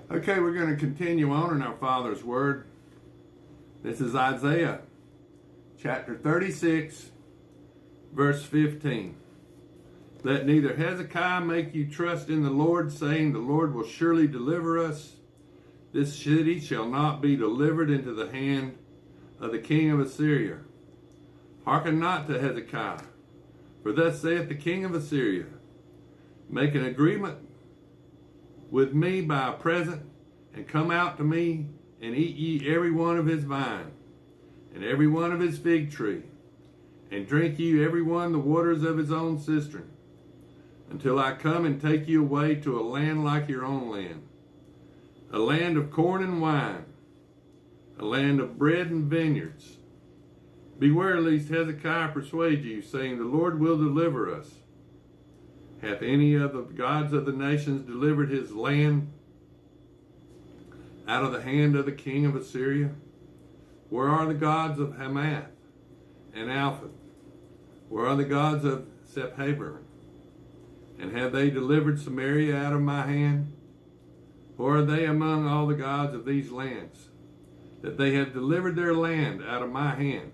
Okay, we're going to continue on in our Father's Word. This is Isaiah chapter 36, verse 15. Let neither Hezekiah make you trust in the Lord, saying, the Lord will surely deliver us. This city shall not be delivered into the hand of the king of Assyria. Hearken not to Hezekiah, for thus saith the king of Assyria, make an agreement with me by a present, and come out to me, and eat ye every one of his vine, and every one of his fig tree, and drink ye every one the waters of his own cistern, until I come and take you away to a land like your own land, a land of corn and wine, a land of bread and vineyards. Beware lest Hezekiah persuade you, saying, the Lord will deliver us. Hath any of the gods of the nations delivered his land out of the hand of the king of Assyria? Where are the gods of Hamath and Alphad? Where are the gods of Sepharvaim? And have they delivered Samaria out of my hand? Or are they among all the gods of these lands, that they have delivered their land out of my hand,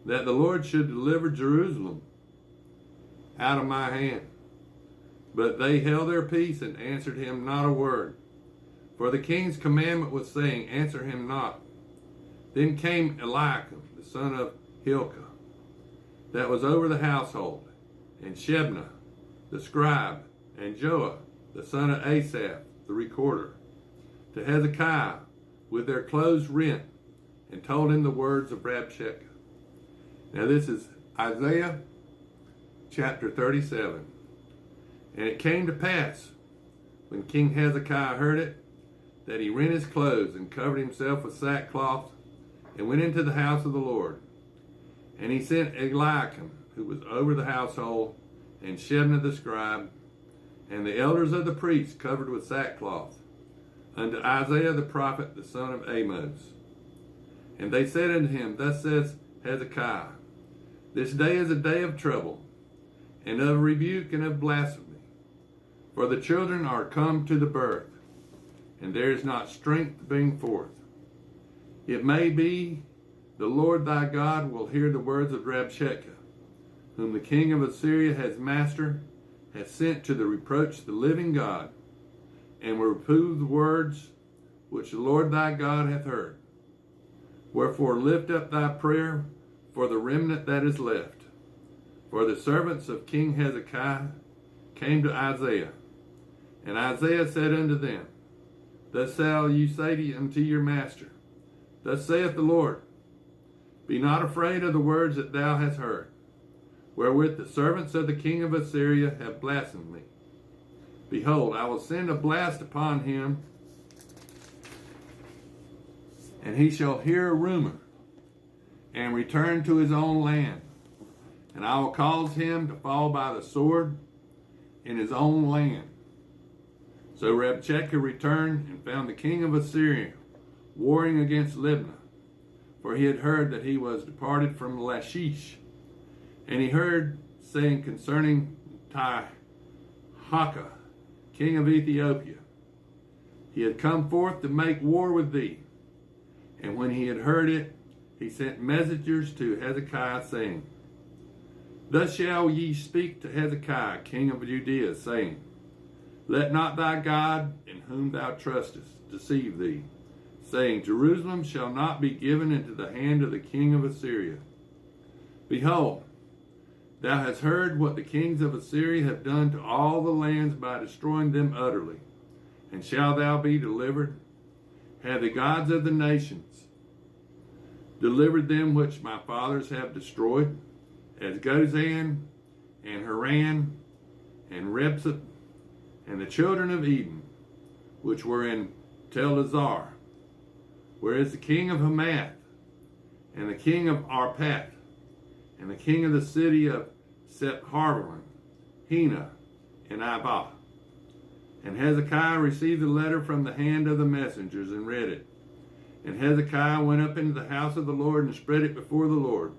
that the Lord should deliver Jerusalem out of my hand? But they held their peace and answered him not a word. For the king's commandment was saying, answer him not. Then came Eliakim, the son of Hilkiah, that was over the household, and Shebna, the scribe, and Joah, the son of Asaph, the recorder, to Hezekiah with their clothes rent, and told him the words of Rabshakeh. Now this is Isaiah chapter 37. And it came to pass, when King Hezekiah heard it, that he rent his clothes and covered himself with sackcloth, and went into the house of the Lord. And he sent Eliakim, who was over the household, and Shebna the scribe, and the elders of the priests covered with sackcloth, unto Isaiah the prophet, the son of Amos. And they said unto him, thus says Hezekiah, this day is a day of trouble, and of rebuke and of blasphemy. For the children are come to the birth, and there is not strength to bring forth. It may be the Lord thy God will hear the words of Rabshakeh, whom the king of Assyria has sent to the reproach the living God, and will reprove the words which the Lord thy God hath heard. Wherefore lift up thy prayer for the remnant that is left. For the servants of King Hezekiah came to Isaiah, and Isaiah said unto them, thus shall you say unto your master, thus saith the Lord, be not afraid of the words that thou hast heard, wherewith the servants of the king of Assyria have blasphemed me. Behold, I will send a blast upon him, and he shall hear a rumor, and return to his own land. And I will cause him to fall by the sword in his own land. So Rabshakeh returned and found the king of Assyria warring against Libnah, for he had heard that he was departed from Lachish. And he heard saying concerning Tirhakah, king of Ethiopia, he had come forth to make war with thee. And when he had heard it, he sent messengers to Hezekiah, saying, thus shall ye speak to Hezekiah, king of Judea, saying, let not thy God, in whom thou trustest, deceive thee, saying, Jerusalem shall not be given into the hand of the king of Assyria. Behold, thou hast heard what the kings of Assyria have done to all the lands by destroying them utterly. And shall thou be delivered? Have the gods of the nations delivered them which my fathers have destroyed, as Gozan and Haran and Repsah, and the children of Eden, which were in Tel-Azar, where is the king of Hamath, and the king of Arpad, and the king of the city of Sepharvaim, Hena, and Ibah. And Hezekiah received the letter from the hand of the messengers, and read it. And Hezekiah went up into the house of the Lord, and spread it before the Lord.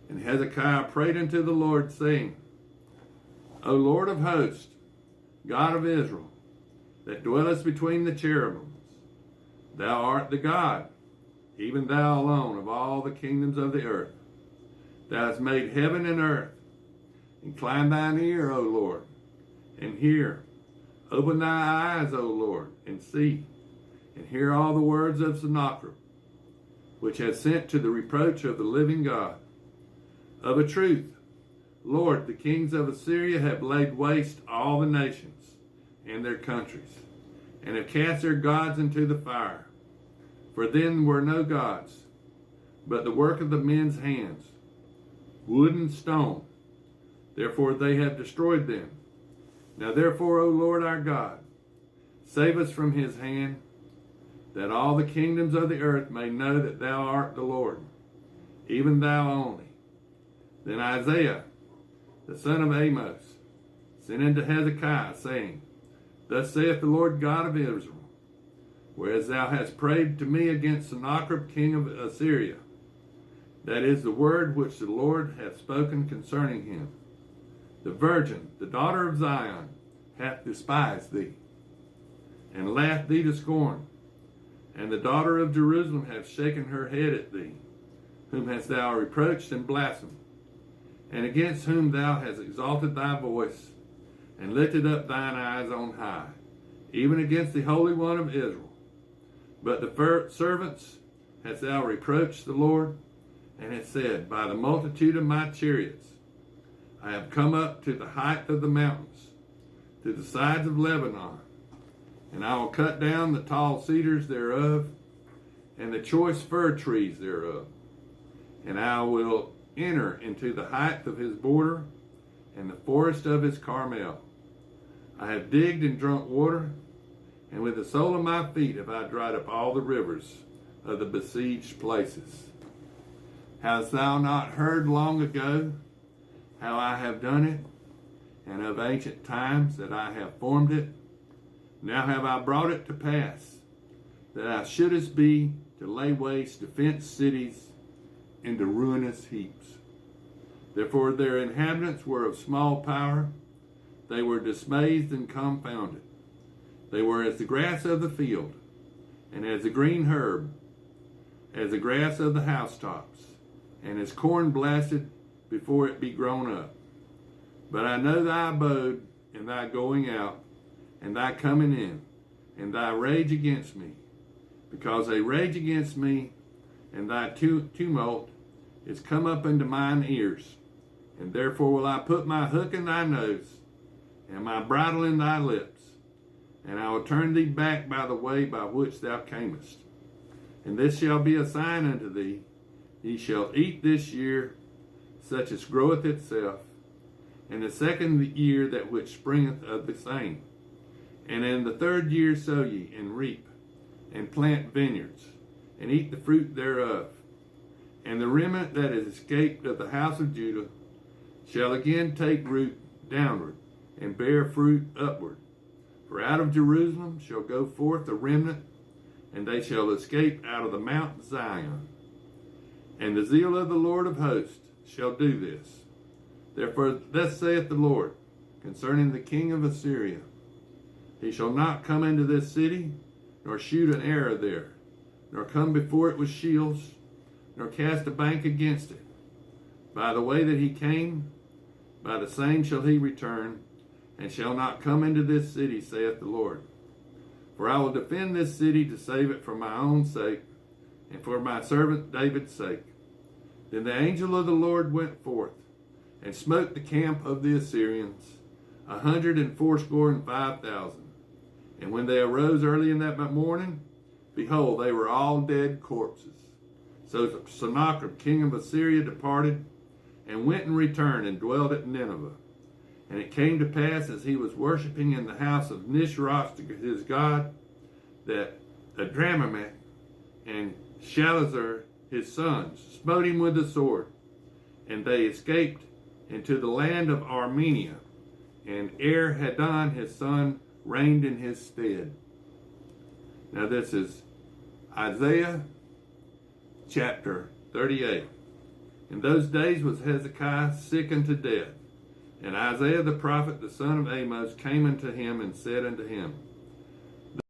And Hezekiah prayed unto the Lord, saying, O Lord of hosts, God of Israel, that dwellest between the cherubims. Thou art the God, even thou alone, of all the kingdoms of the earth. Thou hast made heaven and earth. Incline thine ear, O Lord, and hear. Open thy eyes, O Lord, and see, and hear all the words of Sennacherib, which has sent to the reproach of the living God. Of a truth, Lord, the kings of Assyria have laid waste all the nations and their countries, and have cast their gods into the fire. For then were no gods, but the work of the men's hands, wood and stone. Therefore they have destroyed them. Now therefore, O Lord our God, save us from his hand, that all the kingdoms of the earth may know that thou art the Lord, even thou only. Then Isaiah, the son of Amos, sent unto Hezekiah, saying, Thus saith the Lord God of Israel, whereas thou hast prayed to me against Sennacherib king of Assyria, that is the word which the Lord hath spoken concerning him. The virgin, the daughter of Zion, hath despised thee, and laughed thee to scorn. And the daughter of Jerusalem hath shaken her head at thee, whom hast thou reproached and blasphemed, and against whom thou hast exalted thy voice, and lifted up thine eyes on high, even against the Holy One of Israel. But the servants hast thou reproached the Lord, and hast said, By the multitude of my chariots I have come up to the height of the mountains, to the sides of Lebanon, and I will cut down the tall cedars thereof, and the choice fir trees thereof, and I will enter into the height of his border, and the forest of his Carmel. I have digged and drunk water, and with the sole of my feet have I dried up all the rivers of the besieged places. Hast thou not heard long ago how I have done it, and of ancient times that I have formed it? Now have I brought it to pass, that thou shouldest be to lay waste to fenced cities into ruinous heaps. Therefore their inhabitants were of small power, they were dismayed and confounded. They were as the grass of the field, and as the green herb, as the grass of the housetops, and as corn blasted before it be grown up. But I know thy abode, and thy going out, and thy coming in, and thy rage against me, because they rage against me, and thy tumult is come up into mine ears. And therefore will I put my hook in thy nose, and my bridle in thy lips, and I will turn thee back by the way by which thou camest. And this shall be a sign unto thee, ye shall eat this year such as groweth itself, and the second year that which springeth of the same. And in the third year sow ye, and reap, and plant vineyards, and eat the fruit thereof. And the remnant that is escaped of the house of Judah shall again take root downward, and bear fruit upward. For out of Jerusalem shall go forth a remnant, and they shall escape out of the Mount Zion. And the zeal of the Lord of hosts shall do this. Therefore thus saith the Lord concerning the king of Assyria, he shall not come into this city, nor shoot an arrow there, nor come before it with shields, nor cast a bank against it. By the way that he came, by the same shall he return, and shall not come into this city, saith the Lord. For I will defend this city to save it for my own sake, and for my servant David's sake. Then the angel of the Lord went forth, and smote the camp of the Assyrians, 185,000. And when they arose early in that morning, behold, they were all dead corpses. So Sennacherib, king of Assyria, departed, and went and returned, and dwelt at Nineveh. And it came to pass, as he was worshipping in the house of Nisroch his god, that Adrammelech and Shalazar his sons smote him with the sword, and they escaped into the land of Armenia, and Esarhaddon his son reigned in his stead. Now this is Isaiah chapter 38. In those days was Hezekiah sick unto death, and Isaiah the prophet, the son of Amos, came unto him and said unto him,